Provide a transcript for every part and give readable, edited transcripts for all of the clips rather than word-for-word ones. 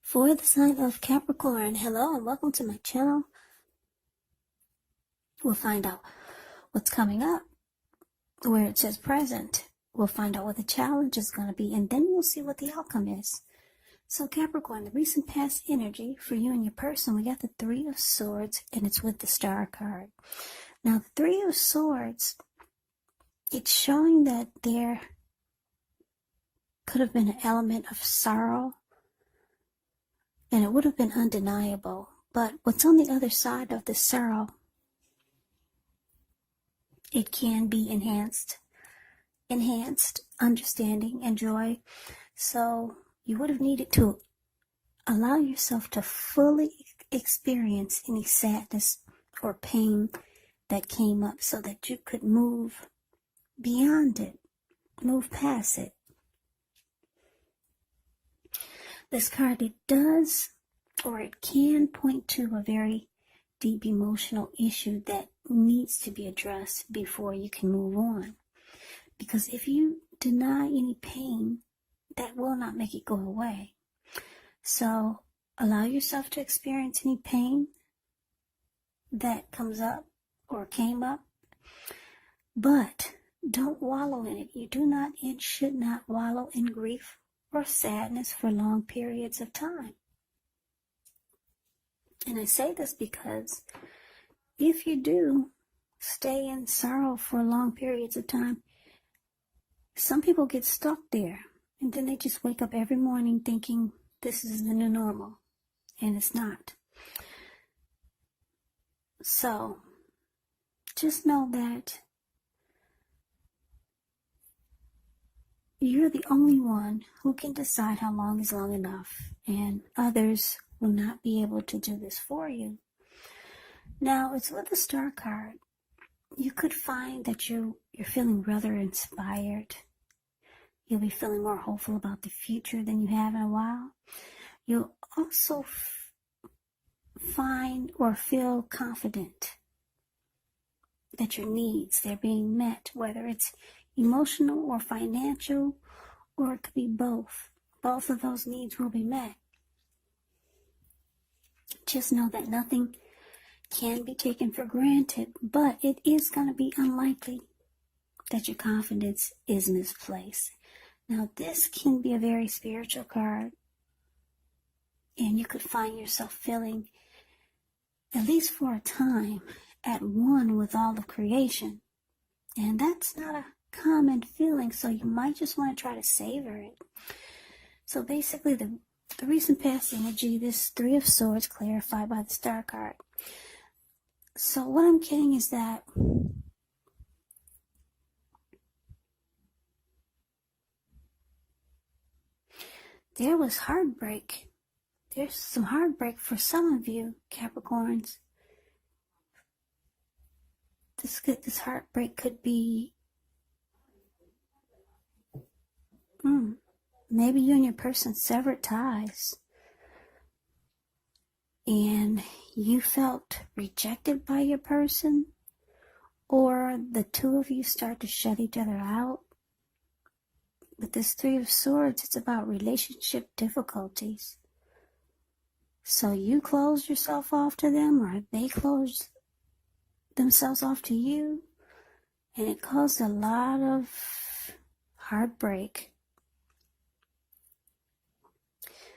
For the sign of Capricorn, hello and welcome to my channel. We'll find out what's coming up, where it says present. We'll find out what the challenge is going to be, and then we'll see what the outcome is. So Capricorn, the recent past energy for you and your person, we got the Three of Swords, and it's with the Star card. Now, the Three of Swords, it's showing that there could have been an element of sorrow, and it would have been undeniable. But what's on the other side of the sorrow, it can be enhanced understanding and joy. So you would have needed to allow yourself to fully experience any sadness or pain that came up so that you could move beyond it, move past it. This card, it does, or it can point to a very deep emotional issue that needs to be addressed before you can move on. Because if you deny any pain, that will not make it go away. So allow yourself to experience any pain that comes up or came up, but don't wallow in it. You do not and should not wallow in grief or sadness for long periods of time. And I say this because if you do stay in sorrow for long periods of time, some people get stuck there, and then they just wake up every morning thinking this is the new normal, and it's not. So just know that you're the only one who can decide how long is long enough, and others will not be able to do this for you. Now, it's with the Star card. You could find that you're feeling rather inspired. You'll be feeling more hopeful about the future than you have in a while. You'll also find or feel confident that your needs, they're being met, whether it's emotional or financial, or it could be both. Both of those needs will be met. Just know that nothing can be taken for granted, but it is going to be unlikely that your confidence is misplaced. Now, this can be a very spiritual card, and you could find yourself feeling, at least for a time, at one with all of creation. And that's not a common feeling, so you might just want to try to savor it. So basically, the recent past energy, this Three of Swords, clarified by the Star card. So what I'm getting is that there was heartbreak. There's some heartbreak for some of you, Capricorns. This heartbreak could be maybe you and your person severed ties, and you felt rejected by your person, or the two of you start to shut each other out. With this Three of Swords, it's about relationship difficulties. So you closed yourself off to them, or they closed themselves off to you, and it caused a lot of heartbreak,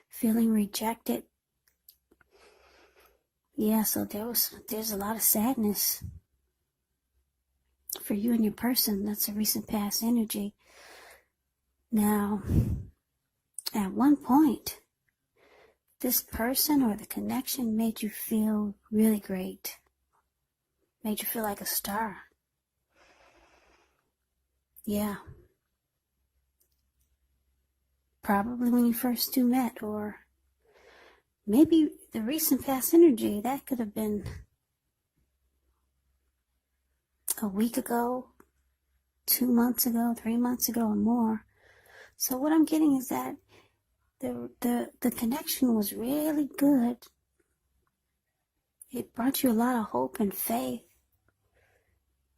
feeling rejected. Yeah, so there's a lot of sadness for you and your person. That's a recent past energy. Now, at one point, this person or the connection made you feel really great, made you feel like a star. Yeah. Probably when you first two met, or maybe the recent past energy, that could have been a week ago, 2 months ago, 3 months ago, or more. So what I'm getting is that the connection was really good. It brought you a lot of hope and faith,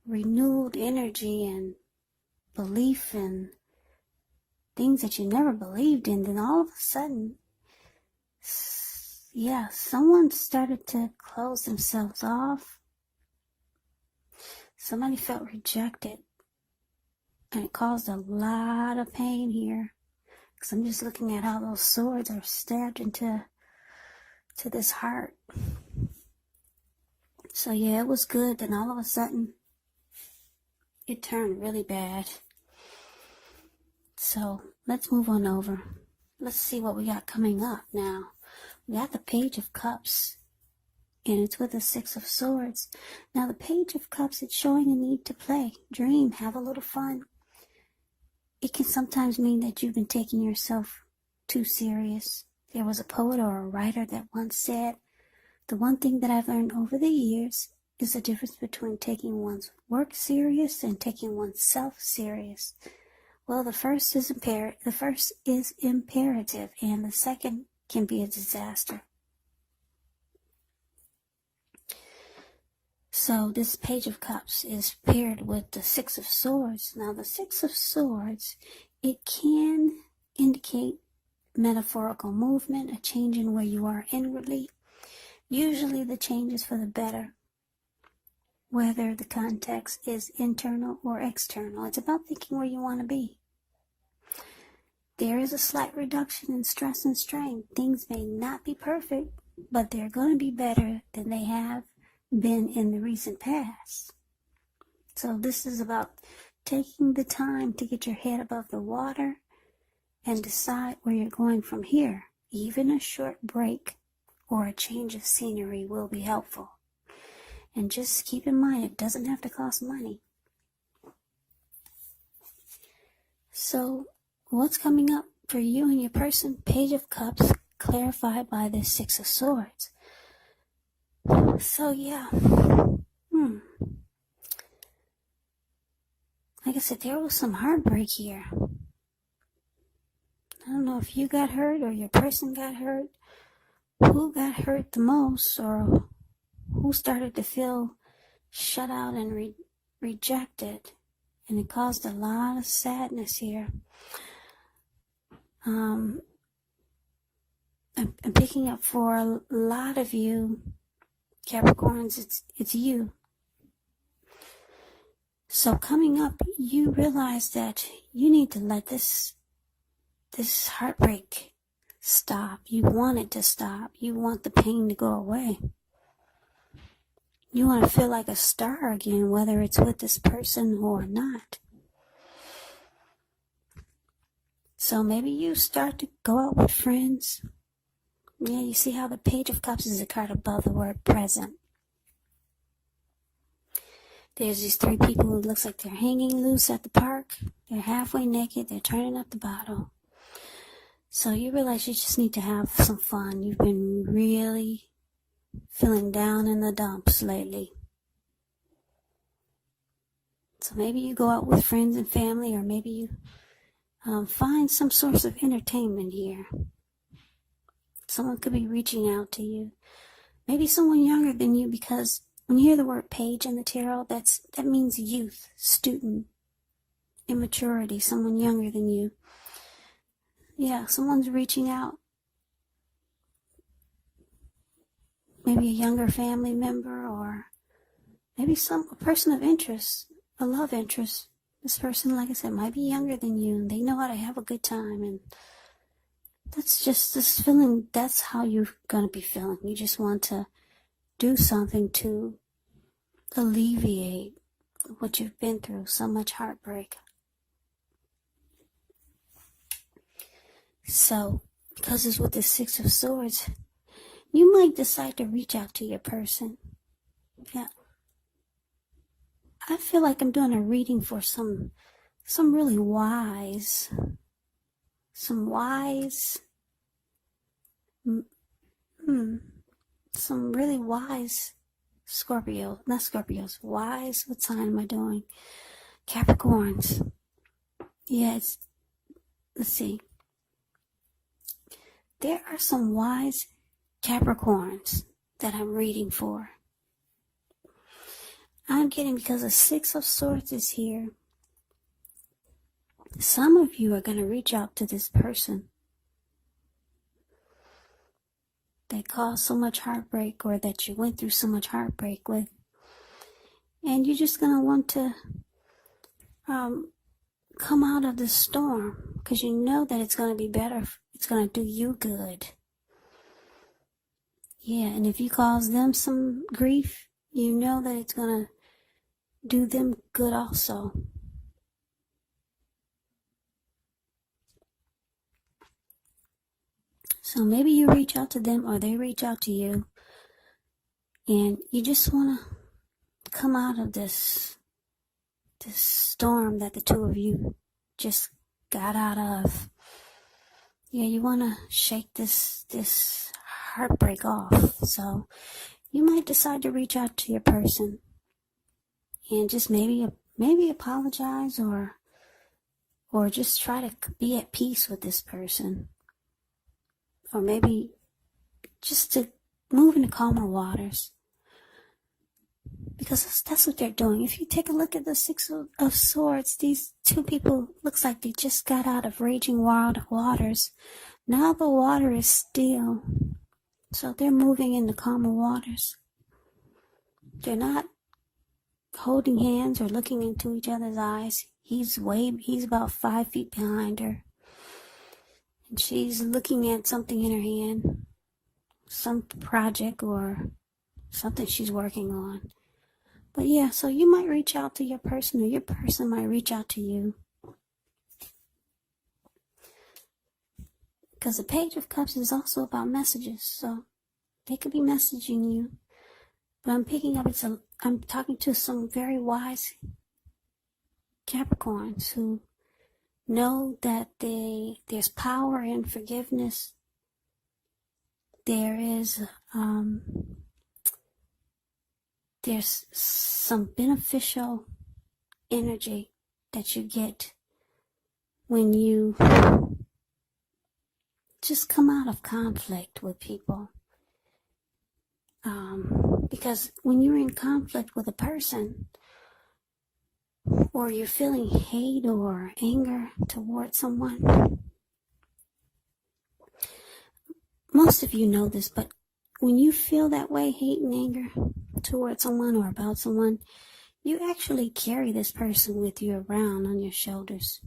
renewed energy and belief in things that you never believed in. Then all of a sudden, Yeah, someone started to close themselves off. Somebody felt rejected. And it caused a lot of pain here. Because I'm just looking at how those swords are stabbed into this heart. So yeah, it was good. Then all of a sudden, it turned really bad. So let's move on over. Let's see what we got coming up now. We got the Page of Cups. And it's with the Six of Swords. Now the Page of Cups, it's showing a need to play, dream, have a little fun. It can sometimes mean that you've been taking yourself too serious. There was a poet or a writer that once said, the one thing that I've learned over the years is the difference between taking one's work serious and taking oneself serious. Well, the first is imperative, and the second can be a disaster. So this Page of Cups is paired with the Six of Swords. Now the Six of Swords, it can indicate metaphorical movement, a change in where you are inwardly. Usually the change is for the better, whether the context is internal or external. It's about thinking where you want to be. There is a slight reduction in stress and strain. Things may not be perfect, but they're going to be better than they have been in the recent past. So this is about taking the time to get your head above the water and decide where you're going from here. Even a short break or a change of scenery will be helpful. And just keep in mind, it doesn't have to cost money. So what's coming up for you and your person? Page of Cups clarified by the Six of Swords. So yeah, like I said, there was some heartbreak here. I don't know if you got hurt or your person got hurt. Who got hurt the most, or who started to feel shut out and rejected, and it caused a lot of sadness here. I'm picking up for a lot of you Capricorns, it's you. So coming up, you realize that you need to let this heartbreak stop. You want it to stop. You want the pain to go away. You want to feel like a star again, whether it's with this person or not. So maybe you start to go out with friends. Yeah, you see how the Page of Cups is a card above the word present. There's these three people who looks like they're hanging loose at the park. They're halfway naked. They're turning up the bottle. So you realize you just need to have some fun. You've been really feeling down in the dumps lately. So maybe you go out with friends and family, or maybe you find some source of entertainment here. Someone could be reaching out to you. Maybe someone younger than you, because when you hear the word page in the tarot, that means youth, student, immaturity, someone younger than you. Yeah, someone's reaching out. Maybe a younger family member, or maybe a person of interest, a love interest. This person, like I said, might be younger than you, and they know how to have a good time, and that's just this feeling. That's how you're going to be feeling. You just want to do something to alleviate what you've been through, so much heartbreak. So, because it's with the Six of Swords, you might decide to reach out to your person. Yeah. I feel like I'm doing a reading for some really wise, some really wise wise, what sign am I doing? Capricorns. Yeah, let's see. There are some wise Capricorns that I'm reading for. I'm getting, because the Six of Swords is here, some of you are going to reach out to this person. that caused so much heartbreak, or that you went through so much heartbreak with. And you're just going to want to come out of this storm, because you know that it's going to be better. It's going to do you good. Yeah, and if you cause them some grief, you know that it's going to do them good also. So maybe you reach out to them, or they reach out to you, and you just want to come out of this storm that the two of you just got out of. Yeah, you want to shake this heartbreak off. So you might decide to reach out to your person and just maybe apologize, or just try to be at peace with this person, or maybe just to move into calmer waters, because that's what they're doing. If you take a look at the Six of Swords, these two people looks like they just got out of raging wild waters. Now the water is still, so they're moving into calmer waters. They're not holding hands or looking into each other's eyes. He's about 5 feet behind her, and she's looking at something in her hand, some project or something she's working on. But yeah, so you might reach out to your person, or your person might reach out to you. Because the Page of Cups is also about messages, so they could be messaging you. But I'm picking up, I'm talking to some very wise Capricorns who know that there's power in forgiveness. There's some beneficial energy that you get when you just come out of conflict with people. Because when you're in conflict with a person, or you're feeling hate or anger towards someone, most of you know this, but when you feel that way, hate and anger towards someone or about someone, you actually carry this person with you around on your shoulders.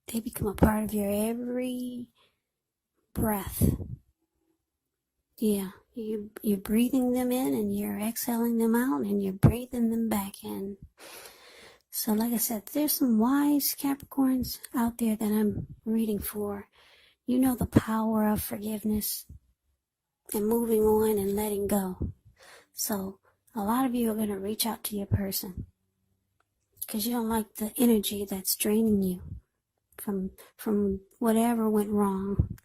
They become a part of your every breath. Yeah, you're breathing them in, and you're exhaling them out, and you're breathing them back in. So like I said, there's some wise Capricorns out there that I'm reading for. You know the power of forgiveness and moving on and letting go. So a lot of you are going to reach out to your person because you don't like the energy that's draining you from whatever went wrong.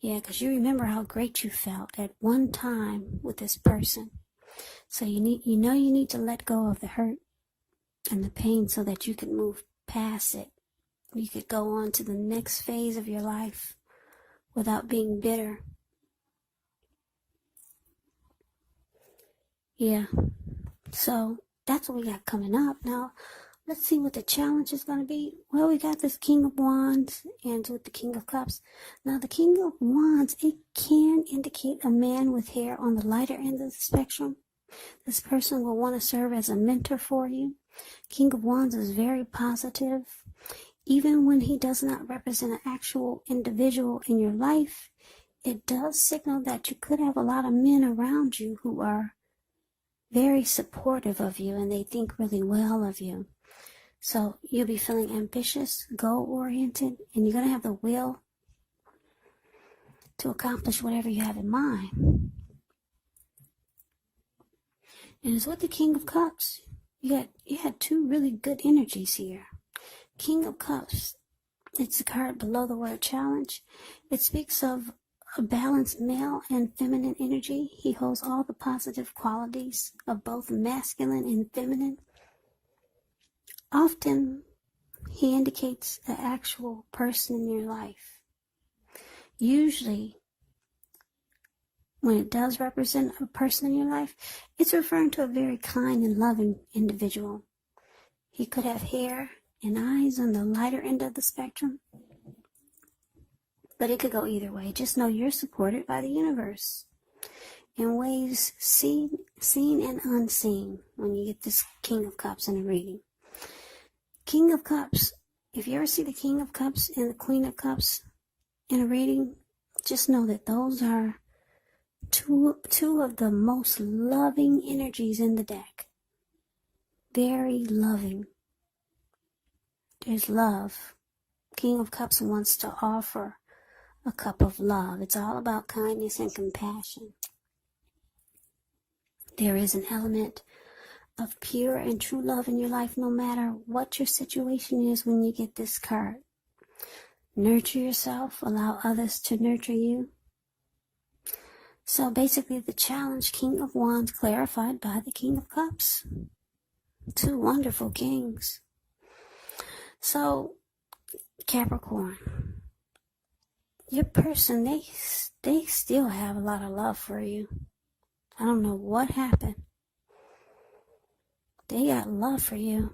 Yeah, because you remember how great you felt at one time with this person. So you need to let go of the hurt and the pain so that you can move past it. You could go on to the next phase of your life without being bitter. Yeah, so that's what we got coming up. Now, let's see what the challenge is going to be. Well, we got this King of Wands and with the King of Cups. Now, the King of Wands, it can indicate a man with hair on the lighter end of the spectrum. This person will want to serve as a mentor for you. King of Wands is very positive. Even when he does not represent an actual individual in your life, it does signal that you could have a lot of men around you who are very supportive of you and they think really well of you. So you'll be feeling ambitious, goal-oriented, and you're going to have the will to accomplish whatever you have in mind. And it's with the King of Cups. You had two really good energies here. King of Cups, it's the card below the word challenge. It speaks of a balanced male and feminine energy. He holds all the positive qualities of both masculine and feminine. Often, he indicates an actual person in your life. Usually, when it does represent a person in your life, it's referring to a very kind and loving individual. He could have hair and eyes on the lighter end of the spectrum, but it could go either way. Just know you're supported by the universe. in ways seen and unseen when you get this King of Cups in a reading. King of Cups, if you ever see the King of Cups and the Queen of Cups in a reading, just know that those are two of the most loving energies in the deck. Very loving. There's love. King of Cups wants to offer a cup of love. It's all about kindness and compassion. There is an element of pure and true love in your life no matter what your situation is when you get this card. Nurture yourself. Allow others to nurture you. So basically the challenge, King of Wands clarified by the King of Cups. Two wonderful kings. So Capricorn, your person, they still have a lot of love for you. I don't know what happened. They got love for you.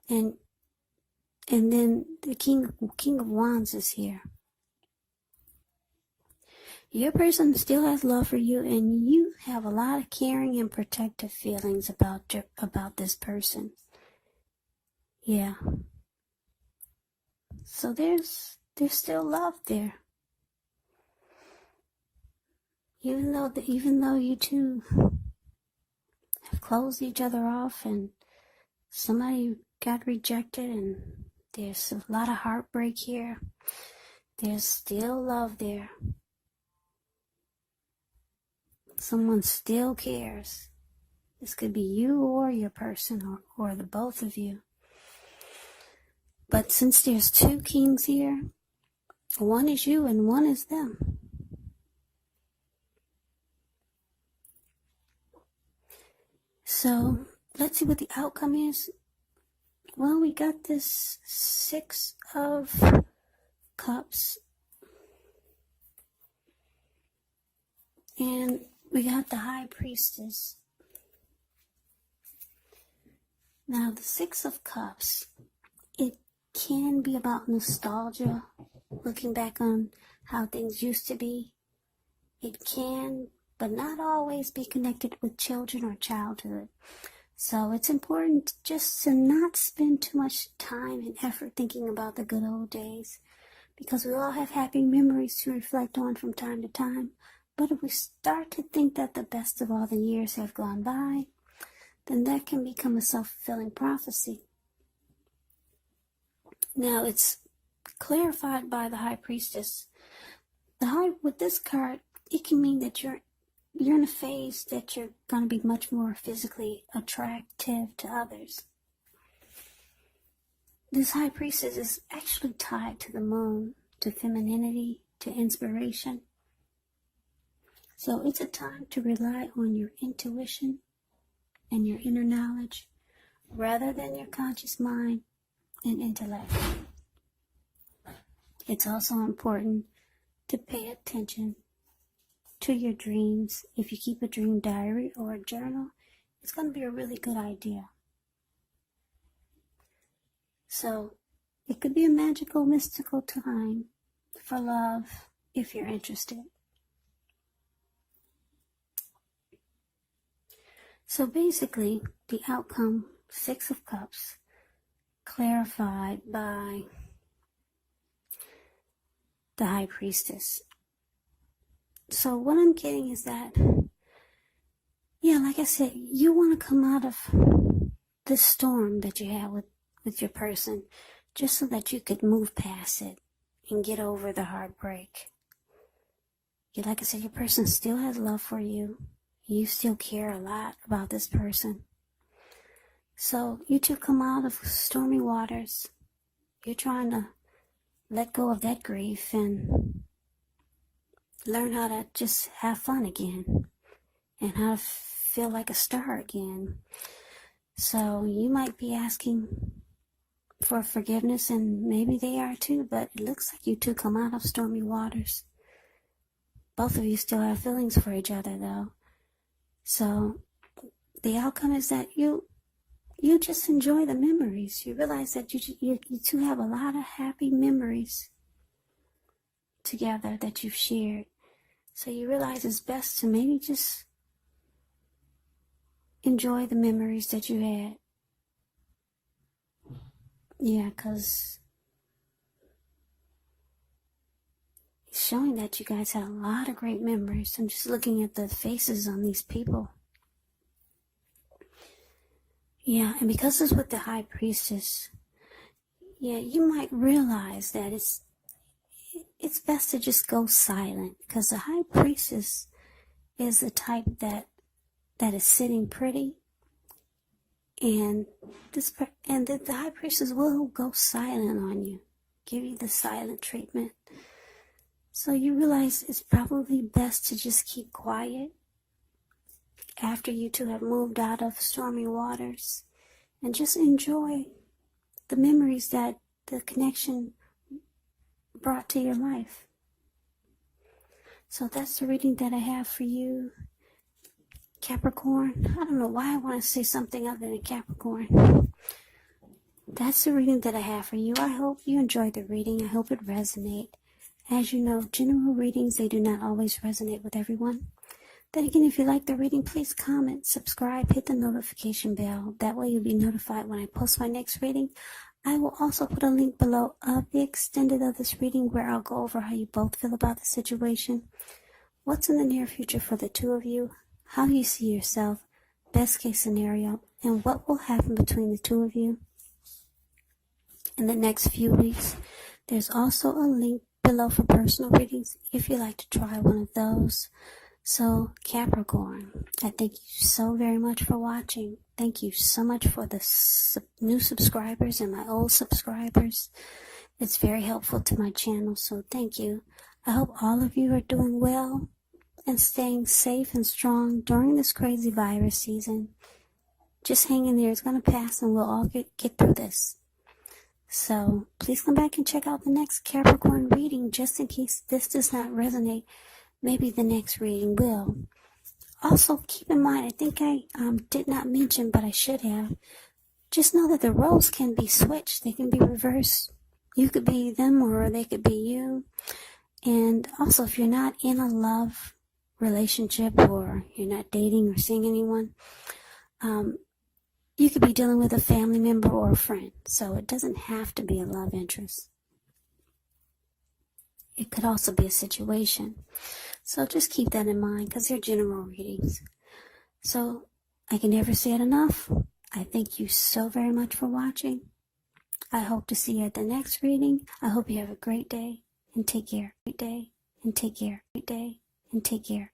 And then the King of Wands is here. Your person still has love for you, and you have a lot of caring and protective feelings about this person. Yeah. So there's still love there. Even though you two have closed each other off and somebody got rejected and there's a lot of heartbreak here, there's still love there. Someone still cares. This could be you or your person or the both of you. But since there's two kings here, one is you and one is them. So let's see what the outcome is. Well, we got this Six of Cups. And we got the High Priestess. Now, the Six of Cups, it can be about nostalgia, looking back on how things used to be. It can, but not always be connected with children or childhood. So it's important just to not spend too much time and effort thinking about the good old days, because we all have happy memories to reflect on from time to time. But if we start to think that the best of all the years have gone by, then that can become a self-fulfilling prophecy. Now, it's clarified by the High Priestess. With this card, it can mean that you're in a phase that you're going to be much more physically attractive to others. This High Priestess is actually tied to the moon, to femininity, to inspiration. So it's a time to rely on your intuition and your inner knowledge rather than your conscious mind and intellect. It's also important to pay attention to your dreams. If you keep a dream diary or a journal, it's going to be a really good idea. So it could be a magical, mystical time for love if you're interested. So basically, the outcome, Six of Cups, clarified by the High Priestess. So what I'm getting is that, yeah, like I said, you want to come out of this storm that you have with your person, just so that you could move past it and get over the heartbreak. Yeah, like I said, your person still has love for you. You still care a lot about this person. So you two come out of stormy waters. You're trying to let go of that grief and learn how to just have fun again and how to feel like a star again. So you might be asking for forgiveness, and maybe they are too, but it looks like you two come out of stormy waters. Both of you still have feelings for each other, though. So the outcome is that you just enjoy the memories. You realize that you two have a lot of happy memories together that you've shared. So you realize it's best to maybe just enjoy the memories that you had. Yeah, because it's showing that you guys had a lot of great memories. I'm just looking at the faces on these people. Yeah, and because it's with the High Priestess, yeah, you might realize that it's best to just go silent, because the High Priestess is the type that is sitting pretty, and the High Priestess will go silent on you, give you the silent treatment. So you realize it's probably best to just keep quiet after you two have moved out of stormy waters, and just enjoy the memories that the connection brought to your life. So that's the reading that I have for you, Capricorn. I don't know why I want to say something other than Capricorn. That's the reading that I have for you. I hope you enjoyed the reading. I hope it resonated. As you know, general readings, they do not always resonate with everyone. Then again, if you like the reading, please comment, subscribe, hit the notification bell. That way you'll be notified when I post my next reading. I will also put a link below of the extended of this reading where I'll go over how you both feel about the situation, what's in the near future for the two of you, how you see yourself, best case scenario, and what will happen between the two of you in the next few weeks. There's also a link below for personal readings if you'd like to try one of those. So Capricorn, I thank you so very much for watching. Thank you so much for the new subscribers and my old subscribers. It's very helpful to my channel, so thank you. I hope all of you are doing well and staying safe and strong during this crazy virus season. Just hang in there. It's going to pass and we'll all get through this. So please come back and check out the next Capricorn reading just in case this does not resonate. Maybe the next reading will. Also, keep in mind, I think I did not mention, but I should have. Just know that the roles can be switched. They can be reversed. You could be them or they could be you. And also, if you're not in a love relationship or you're not dating or seeing anyone, you could be dealing with a family member or a friend. So it doesn't have to be a love interest. It could also be a situation. So just keep that in mind because they're general readings. So I can never say it enough. I thank you so very much for watching. I hope to see you at the next reading. I hope you have a great day and take care. Great day and take care. Great day and take care.